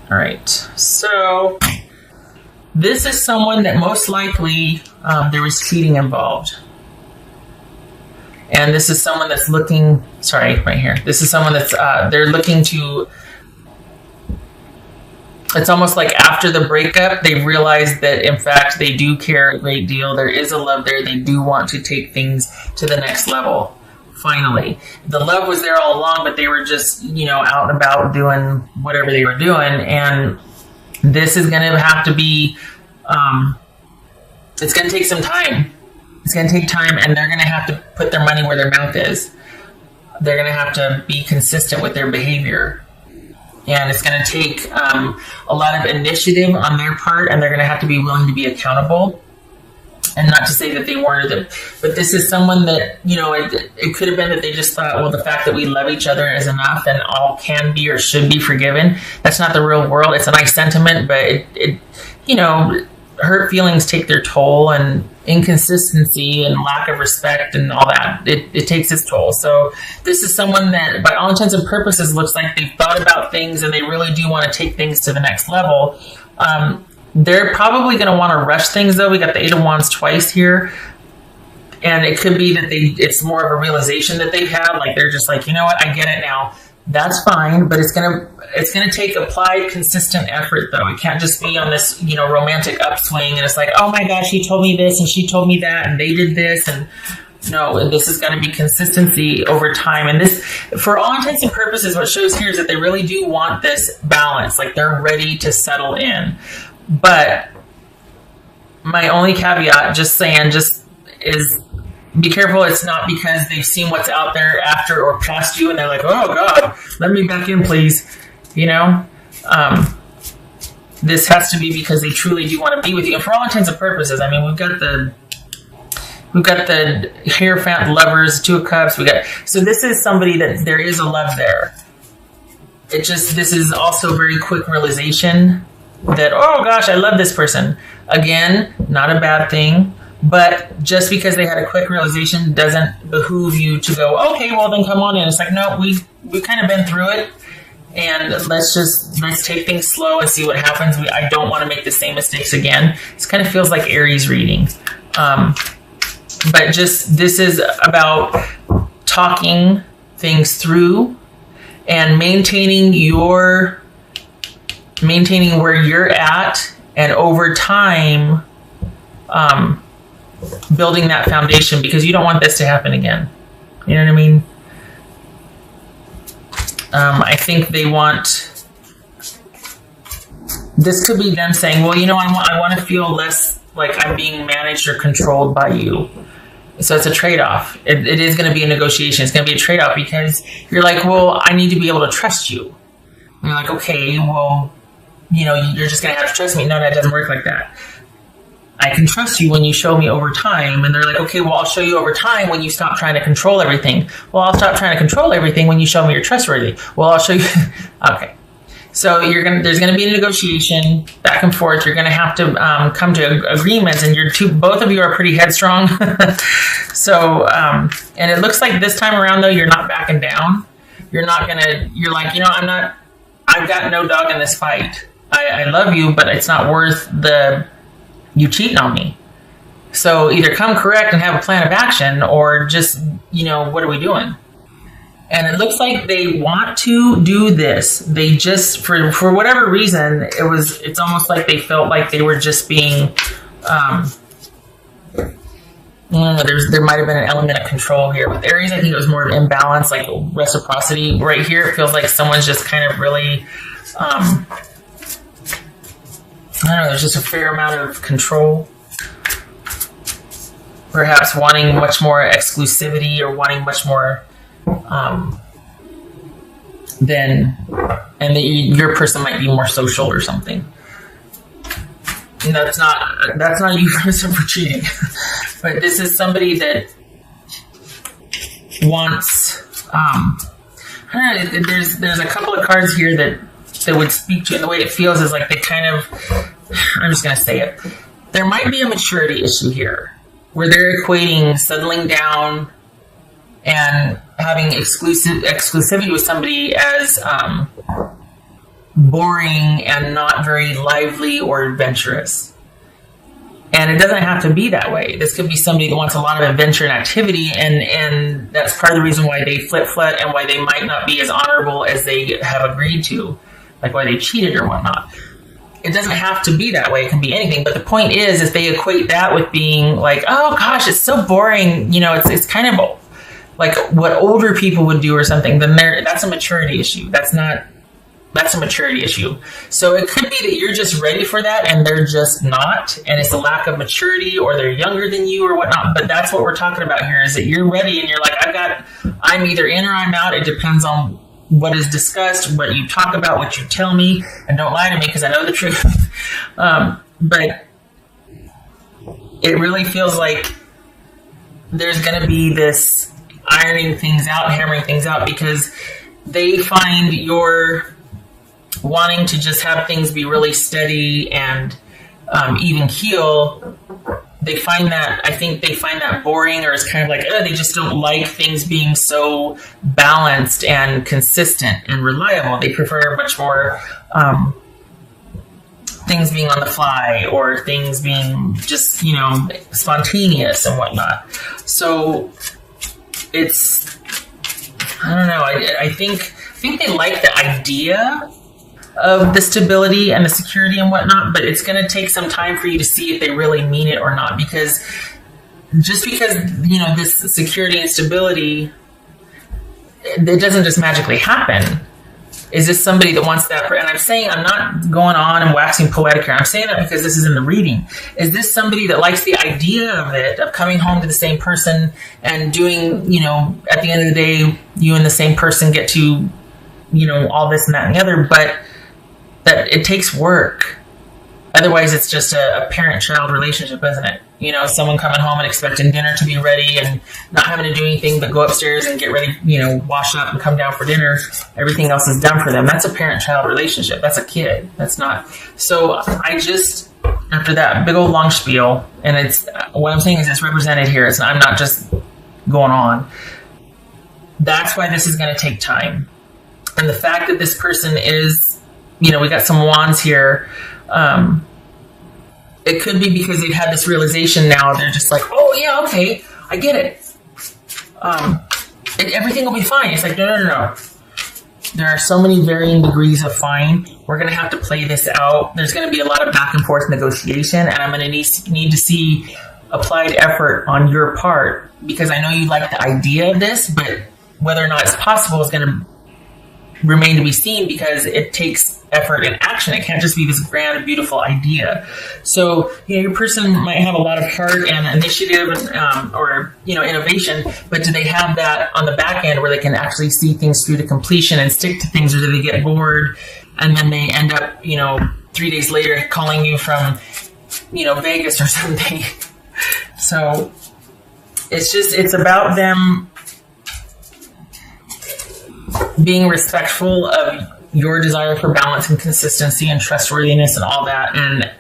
All right. So this is someone that most likely there was cheating involved. And this is someone that's looking, right here. This is someone that's, they're looking to, it's almost like after the breakup, they realize that in fact, they do care a great deal. There is a love there. They do want to take things to the next level. Finally, the love was there all along, but they were just, out and about doing whatever they were doing. And this is going to have to be, it's going to take some time. It's going to take time, and they're going to have to put their money where their mouth is. They're going to have to be consistent with their behavior. And it's going to take a lot of initiative on their part, and they're going to have to be willing to be accountable. And not to say that they weren't, but this is someone that, it could have been that they just thought, well, the fact that we love each other is enough and all can be or should be forgiven. That's not the real world. It's a nice sentiment, but it hurt feelings take their toll, and inconsistency and lack of respect and all that, it takes its toll. So this is someone that by all intents and purposes looks like they've thought about things and they really do want to take things to the next level. They're probably going to want to rush things, though. We got the Eight of Wands twice here. And it could be that it's more of a realization that they've had. Like, they're just like, you know what, I get it now. That's fine, but it's gonna take applied, consistent effort, though. It can't just be on this, romantic upswing, and it's like, oh my gosh, he told me this, and she told me that, and they did this, and no, this is going to be consistency over time. And this, for all intents and purposes, what shows here is that they really do want this balance. Like, they're ready to settle in. But my only caveat, is be careful. It's not because they've seen what's out there after or past you and they're like, oh God, let me back in, please. This has to be because they truly do want to be with you. And for all intents and purposes, I mean, we've got the Hierophant, Lovers, Two of Cups. So this is somebody that there is a love there. This is also a very quick realization that, oh gosh, I love this person. Again, not a bad thing. But just because they had a quick realization doesn't behoove you to go, okay, well then come on in. It's like, no, we've kind of been through it, and let's take things slow and see what happens. I don't want to make the same mistakes again. This kind of feels like Aries reading. But this is about talking things through and maintaining where you're at, and over time, building that foundation, because you don't want this to happen again. You know what I mean? I think they want, this could be them saying, well, I want to feel less like I'm being managed or controlled by you. So it's a trade-off. It is going to be a negotiation. It's going to be a trade-off, because you're like, well, I need to be able to trust you. And you're like, okay, well, you're just going to have to trust me. No, that doesn't work like that. I can trust you when you show me over time. And they're like, okay, well, I'll show you over time when you stop trying to control everything. Well, I'll stop trying to control everything when you show me you're trustworthy. Well, I'll show you. Okay. So there's going to be a negotiation back and forth. You're going to have to come to agreements, and both of you are pretty headstrong. So, and it looks like this time around, though, you're not backing down. You're like, I've got no dog in this fight. I love you, but it's not worth you cheating on me. So either come correct and have a plan of action, or just, what are we doing? And it looks like they want to do this. They just, for whatever reason, it's almost like they felt like they were just being, there might have been an element of control here. With Aries, I think it was more of imbalance, like reciprocity. Right here, it feels like someone's just kind of really, I don't know, there's just a fair amount of control. Perhaps wanting much more exclusivity, or wanting much more your person might be more social or something. And that's not euphemism for cheating. But this is somebody that wants, I don't know, there's a couple of cards here that would speak to it. The way it feels is like they kind of, I'm just going to say it. There might be a maturity issue here, where they're equating settling down and having exclusivity with somebody as boring and not very lively or adventurous. And it doesn't have to be that way. This could be somebody that wants a lot of adventure and activity, and that's part of the reason why they flip-flip and why they might not be as honorable as they have agreed to, like why they cheated or whatnot. It doesn't have to be that way. It can be anything. But the point is, if they equate that with being like, oh gosh, it's so boring, it's kind of like what older people would do or something, then that's a maturity issue. That's a maturity issue. So it could be that you're just ready for that and they're just not, and it's a lack of maturity, or they're younger than you or whatnot. But that's what we're talking about here, is that you're ready and you're like, I'm either in or I'm out. It depends on what is discussed, what you talk about, what you tell me, and don't lie to me because I know the truth. But it really feels like there's going to be this ironing things out, hammering things out, because they find you're wanting to just have things be really steady and even keel. I think they find that boring, or it's kind of like, they just don't like things being so balanced and consistent and reliable. They prefer much more things being on the fly, or things being just, spontaneous and whatnot. So it's, I don't know, I think they like the idea of the stability and the security and whatnot, but it's going to take some time for you to see if they really mean it or not, because just because, this security and stability, it doesn't just magically happen. Is this somebody that wants that? And I'm not going on and waxing poetic here. I'm saying that because this is in the reading. Is this somebody that likes the idea of it, of coming home to the same person and doing, at the end of the day, you and the same person get to, all this and that and the other, but that it takes work. Otherwise, it's just a parent-child relationship, isn't it? Someone coming home and expecting dinner to be ready and not having to do anything but go upstairs and get ready, wash up and come down for dinner. Everything else is done for them. That's a parent-child relationship. That's a kid. That's not. So I just, after that big old long spiel, and it's, what I'm saying is it's represented here. I'm not just going on. That's why this is going to take time. And the fact that this person is, we got some wands here. It could be because they've had this realization now. They're just like, oh yeah, okay, I get it. Everything will be fine. It's like, no. There are so many varying degrees of fine. We're going to have to play this out. There's going to be a lot of back and forth negotiation, and I'm going to need to see applied effort on your part, because I know you like the idea of this, but whether or not it's possible is going to remain to be seen, because it takes effort and action. It can't just be this grand, beautiful idea. So, your person might have a lot of heart and initiative and, or innovation, but do they have that on the back end where they can actually see things through to completion and stick to things, or do they get bored and then they end up, 3 days later calling you from, Vegas or something? So it's about them being respectful of your desire for balance and consistency and trustworthiness and all that. And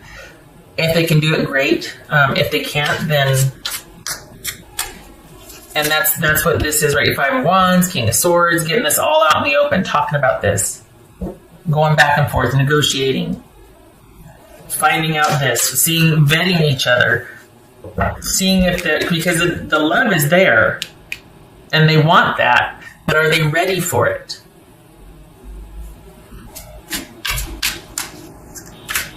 if they can do it, great. If they can't, then, and that's what this is, right? Five of Wands, King of Swords, getting this all out in the open, talking about this, going back and forth, negotiating, finding out this, vetting each other, seeing if because the love is there and they want that, but are they ready for it?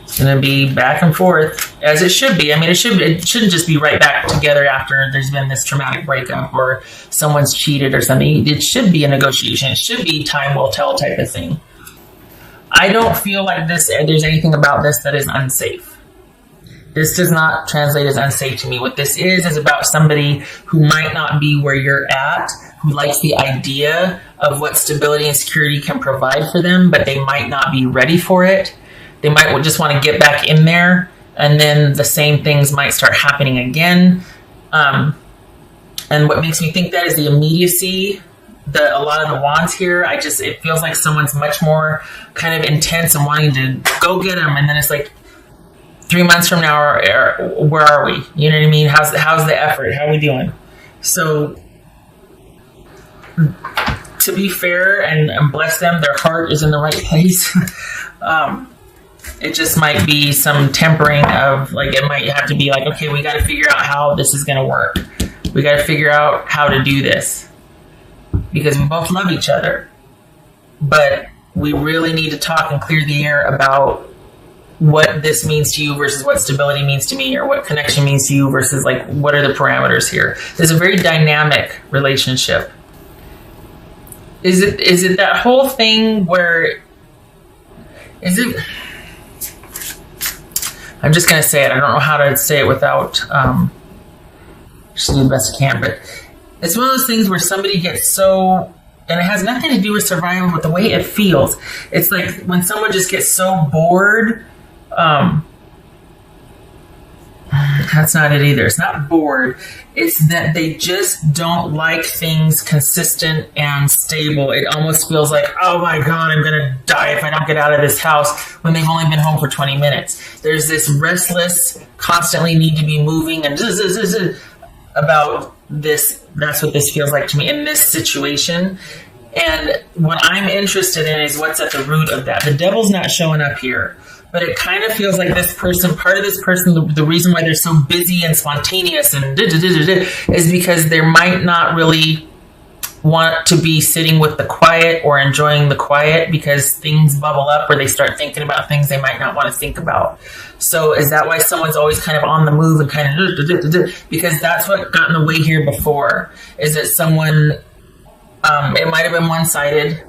It's going to be back and forth, as it should be. I mean, it shouldn't just be right back together after there's been this traumatic breakup or someone's cheated or something. It should be a negotiation. It should be time will tell type of thing. I don't feel like there's anything about this that is unsafe. This does not translate as unsafe to me. What this is about somebody who might not be where you're at, who likes the idea of what stability and security can provide for them, but they might not be ready for it. They might just want to get back in there, and then the same things might start happening again. And what makes me think that is the immediacy. A lot of the wands here, it feels like someone's much more kind of intense and wanting to go get them, and then it's like 3 months from now, where are we? You know what I mean? How's the effort? How are we doing? So, to be fair and bless them, their heart is in the right place. It just might be some tempering of, like, it might have to be like, okay, we got to figure out how this is going to work. We got to figure out how to do this because we both love each other. But we really need to talk and clear the air about what this means to you versus what stability means to me, or what connection means to you versus, like, what are the parameters here. There's a very dynamic relationship. Is it that whole thing where, is it, I'm just going to say it. I don't know how to say it without, just do the best I can, but it's one of those things where somebody gets so, and it has nothing to do with survival, but the way it feels. It's like when someone just gets so bored, that's not it either. It's not bored. It's that they just don't like things consistent and stable. It almost feels like, oh my God, I'm going to die if I don't get out of this house, when they've only been home for 20 minutes. There's this restless, constantly need to be moving and about this. That's what this feels like to me in this situation. And what I'm interested in is what's at the root of that. The devil's not showing up here. But it kind of feels like this person, part of this person, the reason why they're so busy and spontaneous and is because they might not really want to be sitting with the quiet or enjoying the quiet, because things bubble up where they start thinking about things they might not want to think about. So is that why someone's always kind of on the move and kind of, because that's what got in the way here before, is that someone, it might have been one-sided.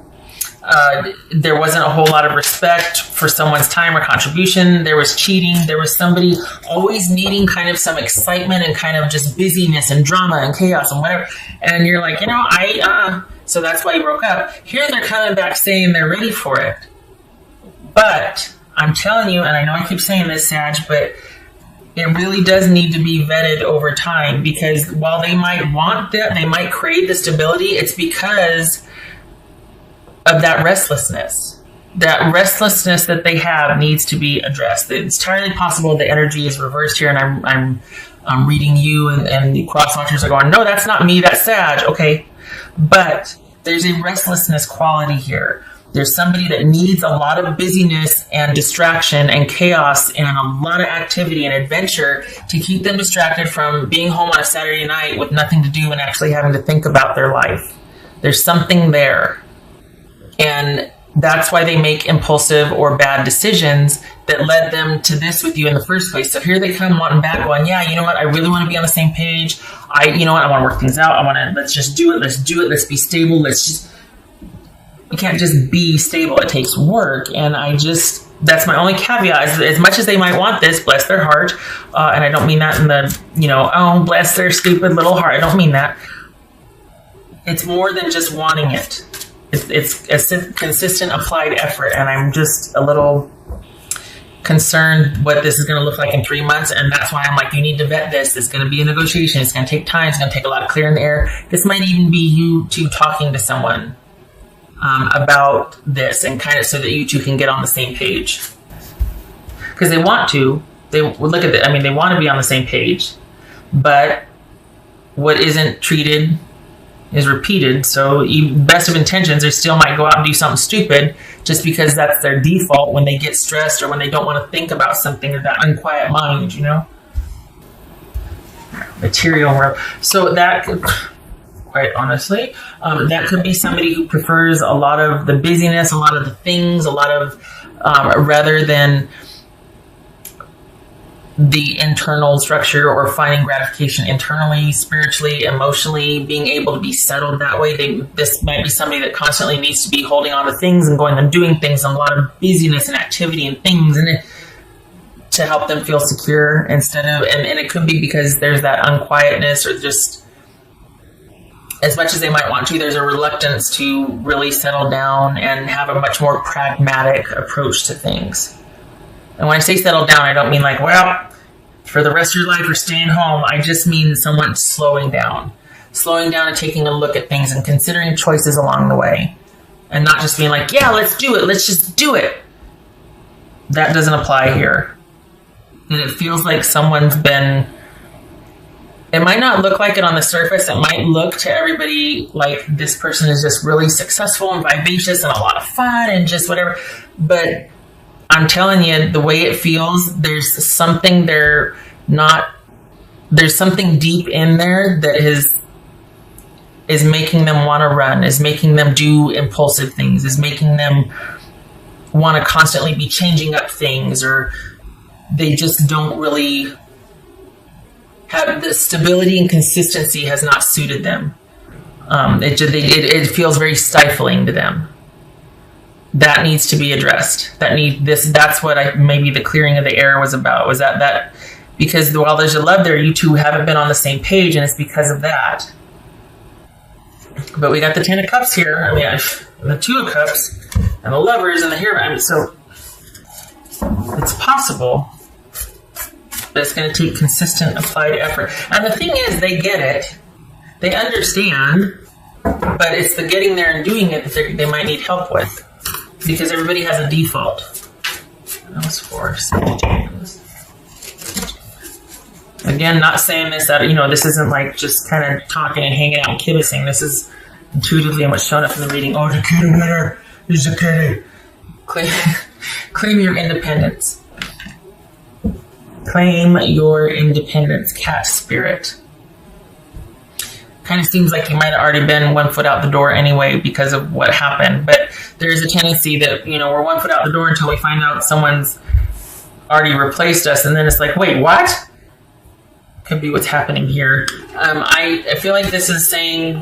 There wasn't a whole lot of respect for someone's time or contribution. There was cheating. There was somebody always needing kind of some excitement and kind of just busyness and drama and chaos and whatever. And you're like, so that's why you broke up. Here they're coming back saying they're ready for it. But I'm telling you, and I know I keep saying this, Sag, but it really does need to be vetted over time, because while they might want that, they might crave the stability, it's because of that restlessness. That restlessness that they have needs to be addressed. It's entirely possible the energy is reversed here, and I'm reading you, and the cross watchers are going, no, that's not me, that's Sag. Okay, but there's a restlessness quality here. There's somebody that needs a lot of busyness and distraction and chaos and a lot of activity and adventure to keep them distracted from being home on a Saturday night with nothing to do and actually having to think about their life. There's something there. And that's why they make impulsive or bad decisions that led them to this with you in the first place. So here they come wanting back, going, yeah, you know what? I really want to be on the same page. You know what? I want to work things out. Let's just do it. Let's do it. Let's be stable. You can't just be stable. It takes work. And that's my only caveat. As much as they might want this, bless their heart. And I don't mean that in the, oh, bless their stupid little heart. I don't mean that. It's more than just wanting it. It's a consistent applied effort, and I'm just a little concerned what this is going to look like in 3 months, and that's why I'm like, you need to vet this. It's going to be a negotiation. It's going to take time. It's going to take a lot of clearing the air. This might even be you two talking to someone about this, and kind of so that you two can get on the same page, because they want to. They look at it. I mean, they want to be on the same page, but what isn't treated is repeated. So best of intentions, they still might go out and do something stupid just because that's their default when they get stressed or when they don't want to think about something, or that unquiet mind, material world. So that could, quite honestly, that could be somebody who prefers a lot of the busyness, a lot of the things, a lot of rather than the internal structure or finding gratification internally, spiritually, emotionally, being able to be settled that way. This might be somebody that constantly needs to be holding on to things and going and doing things, and a lot of busyness and activity and things in it to help them feel secure instead of, and it could be because there's that unquietness, or just as much as they might want to, there's a reluctance to really settle down and have a much more pragmatic approach to things. And when I say settle down, I don't mean like, well, for the rest of your life you're staying home. I just mean someone slowing down and taking a look at things and considering choices along the way, and not just being like, yeah, let's do it. Let's just do it. That doesn't apply here. And it feels like someone's been, it might not look like it on the surface. It might look to everybody like this person is just really successful and vivacious and a lot of fun and just whatever. But I'm telling you, the way it feels, there's something there's something deep in there that is making them want to run, is making them do impulsive things, is making them want to constantly be changing up things, or they just don't really have the stability and consistency has not suited them. It feels very stifling to them. That needs to be addressed. That's what maybe the clearing of the air was about, was that because while there's a love there, you two haven't been on the same page, and it's because of that. But we got the 10 of Cups here. I mean, the 2 of Cups, and the Lovers, and the Hero. I mean, so it's possible, but it's going to take consistent applied effort. And the thing is, they get it. They understand, but it's the getting there and doing it that they might need help with, because everybody has a default. That was 4 Sagittarius. Again, not saying this that, this isn't like just kind of talking and hanging out and kibbutzing. This is intuitively what's showing up in the reading. Oh, the kitty winner is the kitty. Claim your independence. Claim your independence, cat spirit. Kind of seems like you might have already been 1 foot out the door anyway because of what happened. But there's a tendency that, we're 1 foot out the door until we find out someone's already replaced us. And then it's like, wait, what? Could be what's happening here. I feel like this is saying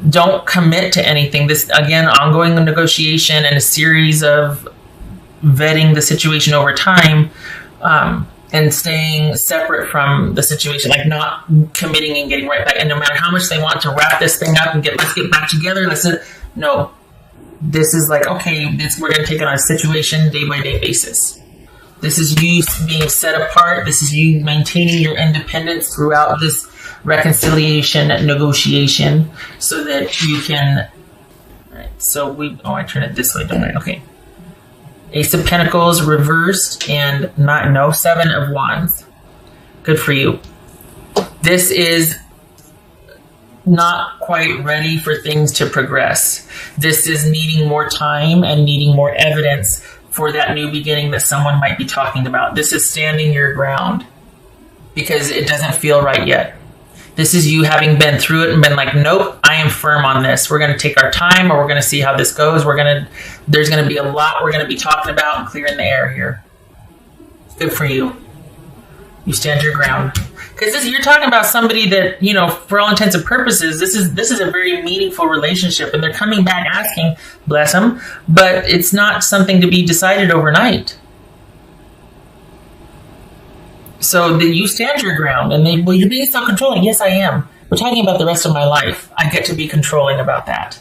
don't commit to anything. This, again, ongoing negotiation and a series of vetting the situation over time, and staying separate from the situation, like not committing and getting right back. And no matter how much they want to wrap this thing up and let's get back together, no. This is like, okay, we're going to take it on a situation day by day basis. This is you being set apart. This is you maintaining your independence throughout this reconciliation negotiation, so that you can. All right, so I turn it this way, don't I? Okay. Ace of Pentacles reversed and 7 of Wands. Good for you. This is not quite ready for things to progress. This is needing more time and needing more evidence for that new beginning that someone might be talking about. This is standing your ground because it doesn't feel right yet. This is you having been through it and been like, nope, I am firm on this. We're going to take our time, or we're going to see how this goes. There's going to be a lot we're going to be talking about and clearing the air here. Good for you. You stand your ground. Because you're talking about somebody that, for all intents and purposes, this is a very meaningful relationship, and they're coming back asking, bless them, but it's not something to be decided overnight. So you stand your ground, and you're being so controlling. Yes, I am. We're talking about the rest of my life. I get to be controlling about that.